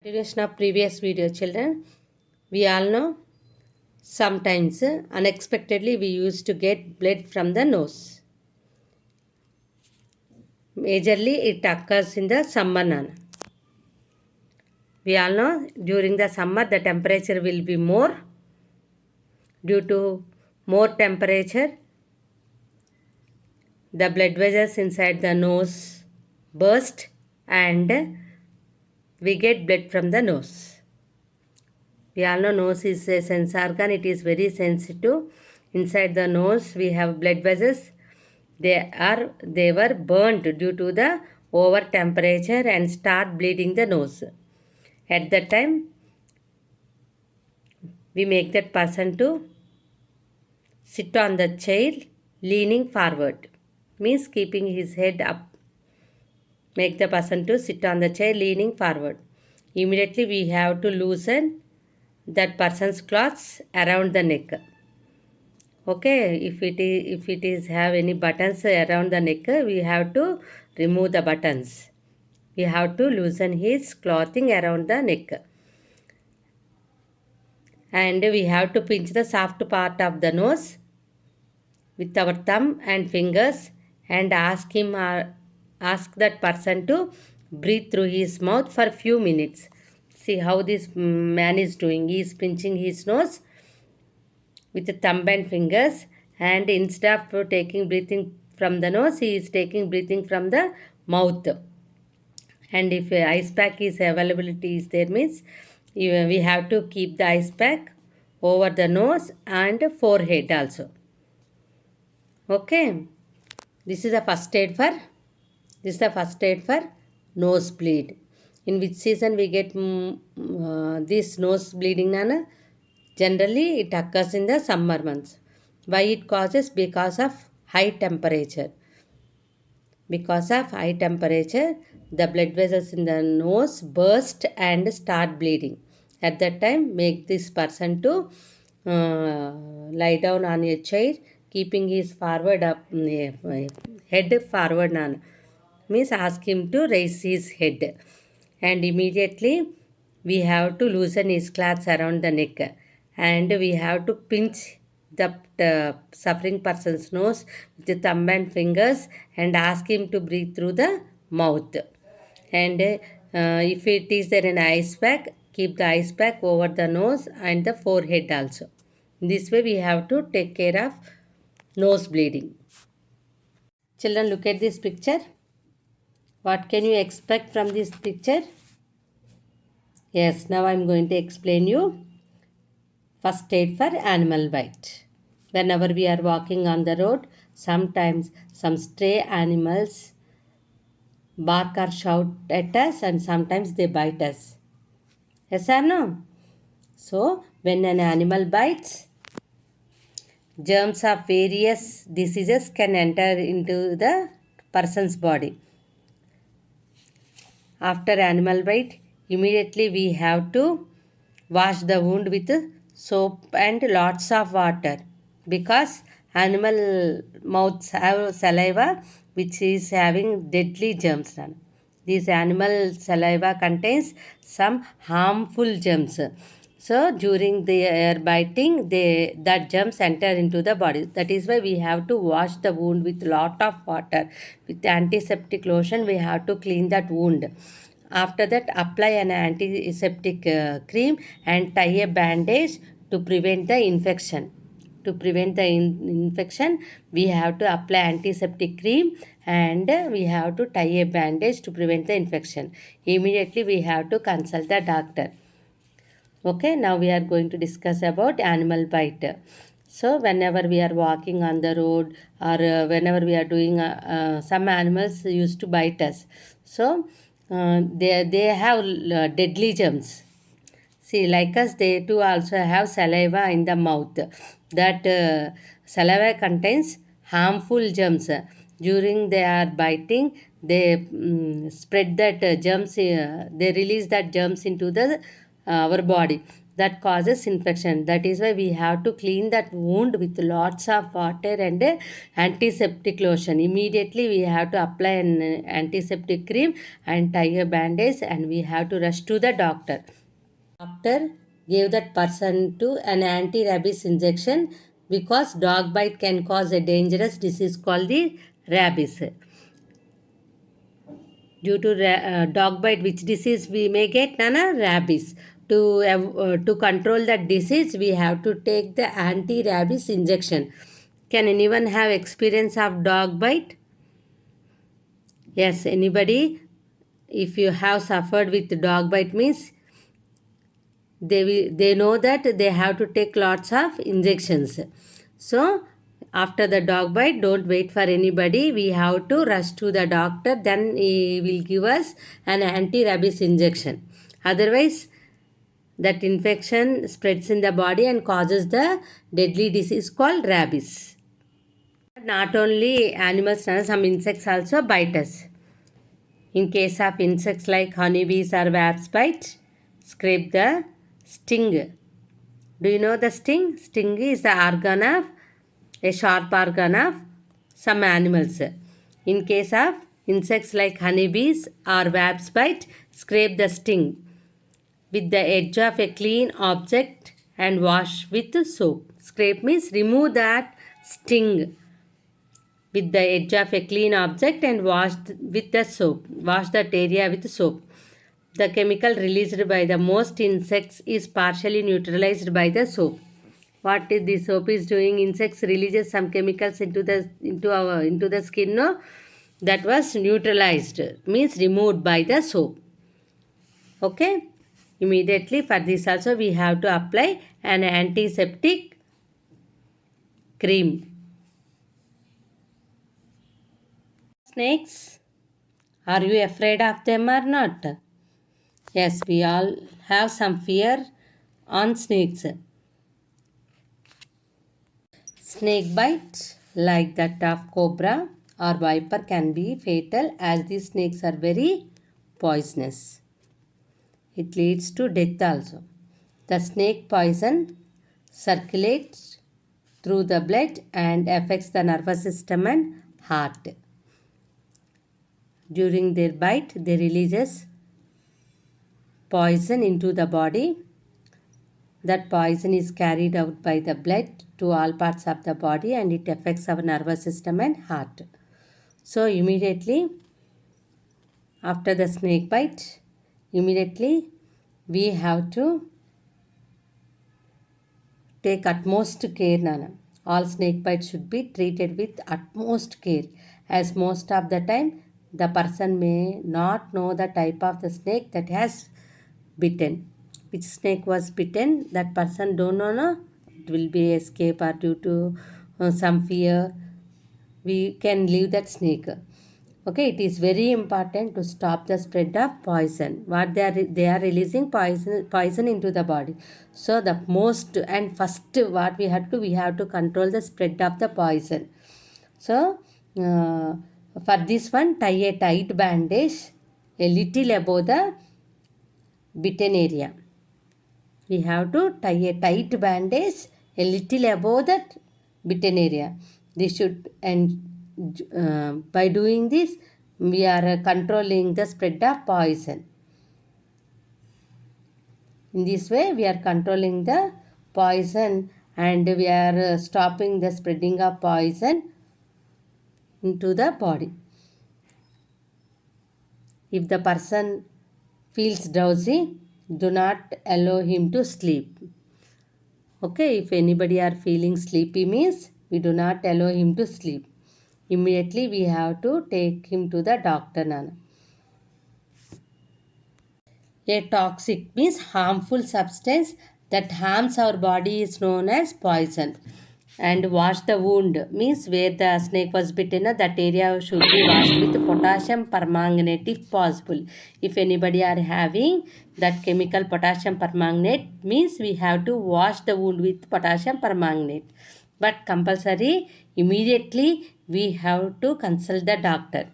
Continuation of previous video, children. We all know sometimes unexpectedly we used to get blood from the nose. Majorly it occurs in the summer. We all know during the summer the temperature will be more. Due to more temperature, the blood vessels inside the nose burst and we get blood from the nose. We all know nose is a sense organ. It is very sensitive. Inside the nose we have blood vessels. They were burnt due to the over temperature and start bleeding the nose. At that time we make that person to sit on the chair leaning forward. Means keeping his head up. Make the person to sit on the chair leaning forward. Immediately we have to loosen that person's clothes around the neck. Okay, if it is have any buttons around the neck, we have to remove the buttons. We have to loosen his clothing around the neck. And we have to pinch the soft part of the nose with our thumb and fingers and ask that person to breathe through his mouth for few minutes. See how this man is doing. He is pinching his nose with the thumb and fingers, and instead of taking breathing from the nose, he is taking breathing from the mouth. And if ice pack is availability is there, means we have to keep the ice pack over the nose and forehead also. Okay, this is the first aid for nosebleed. In which season we get this nose bleeding, Nana? Generally, it occurs in the summer months. Why it causes? Because of high temperature. Because of high temperature, the blood vessels in the nose burst and start bleeding. At that time, make this person to lie down on a chair, keeping his head forward. Means ask him to raise his head. And immediately, we have to loosen his cloths around the neck. And we have to pinch the suffering person's nose with the thumb and fingers and ask him to breathe through the mouth. And if it is there an ice pack, keep the ice pack over the nose and the forehead also. This way we have to take care of nose bleeding. Children, look at this picture. What can you expect from this picture? Yes, now I am going to explain you first aid for animal bite. Whenever we are walking on the road, sometimes some stray animals bark or shout at us and sometimes they bite us. Yes or no? So, when an animal bites, germs of various diseases can enter into the person's body. After animal bite, immediately we have to wash the wound with soap and lots of water, because animal mouths have saliva which is having deadly germs. This animal saliva contains some harmful germs. So during their biting, that germs enter into the body. That is why we have to wash the wound with lot of water. With antiseptic lotion, we have to clean that wound. After that, apply an antiseptic cream and tie a bandage to prevent the infection. To prevent the infection, we have to apply antiseptic cream and we have to tie a bandage to prevent the infection. Immediately, we have to consult the doctor. Okay, now we are going to discuss about animal bite. So, whenever we are walking on the road or whenever we are doing, some animals used to bite us. So, they have deadly germs. See, like us, they too also have saliva in the mouth. That saliva contains harmful germs. During they are biting, they spread that germs. They release that germs into the our body. that causes infection. That is why we have to clean that wound with lots of water and antiseptic lotion. Immediately we have to apply an antiseptic cream and tie a bandage, and we have to rush to the doctor. Doctor gave that person to an anti-rabies injection because dog bite can cause a dangerous disease called the rabies. Due to dog bite, which disease we may get? Nana, rabies. To control that disease, we have to take the anti-rabies injection. Can anyone have experience of dog bite? Yes, anybody? If you have suffered with dog bite means they know that they have to take lots of injections. So after the dog bite, don't wait for anybody. We have to rush to the doctor. Then he will give us an anti-rabies injection. Otherwise, that infection spreads in the body and causes the deadly disease called rabies. Not only animals, some insects also bite us. In case of insects like honeybees or wasp bite, scrape the sting. Do you know the sting? Sting is the organ of a sharp organ of some animals. In case of insects like honeybees or wasp bite, scrape the sting with the edge of a clean object and wash with soap. Scrape means remove that sting with the edge of a clean object and wash with the soap. Wash that area with soap. The chemical released by the most insects is partially neutralized by the soap. What is the soap is doing? Insects releases some chemicals into the skin. No, that was neutralized, means removed by the soap. Okay. Immediately for this also we have to apply an antiseptic cream. Snakes, are you afraid of them or not? Yes, we all have some fear on snakes. Snake bite, like that of cobra or viper, can be fatal as these snakes are very poisonous. It leads to death also. The snake poison circulates through the blood and affects the nervous system and heart. During their bite, they releases poison into the body. That poison is carried out by the blood to all parts of the body and it affects our nervous system and heart. So immediately after the snake bite, immediately we have to take utmost care, Nana. All snake bites should be treated with utmost care, as most of the time the person may not know the type of the snake that has bitten. Which snake was bitten, that person don't know, no? It will be escape or due to some fear. We can leave that snake. Okay, it is very important to stop the spread of poison. What they are releasing poison into the body. So the most and first what we have to control the spread of the poison. So for this one, tie a tight bandage a little above the bitten area. We have to tie a tight bandage a little above that bitten area. This should, and by doing this we are controlling the spread of poison. In this way we are controlling the poison and we are stopping the spreading of poison into the body. If the person feels drowsy, do not allow him to sleep. Okay, if anybody are feeling sleepy means we do not allow him to sleep. Immediately we have to take him to the doctor, Nana. A toxic means harmful substance that harms our body is known as poison. And wash the wound means where the snake was bitten, that area should be washed with potassium permanganate if possible. If anybody are having that chemical potassium permanganate means we have to wash the wound with potassium permanganate. But compulsory, immediately we have to consult the doctor.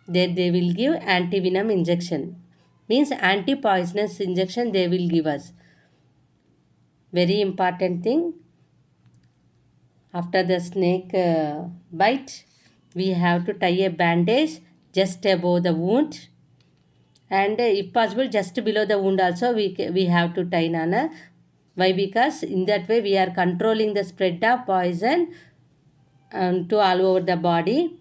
Then they will give antivenom injection. Means anti-poisonous injection they will give us. Very important thing, after the snake bite, we have to tie a bandage just above the wound, and if possible just below the wound also we have to tie, Nana. Why? Because in that way we are controlling the spread of poison to all over the body,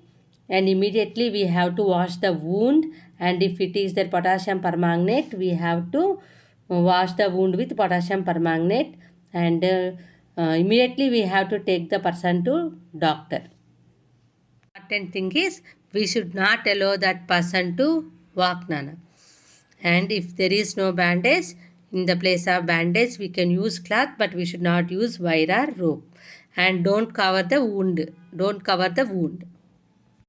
and immediately we have to wash the wound, and if it is the potassium permanganate, we have to wash the wound with potassium permanganate, and immediately we have to take the person to doctor. Important thing is we should not allow that person to walk, Nana. And if there is no bandage, in the place of bandage we can use cloth, but we should not use wire or rope. And don't cover the wound.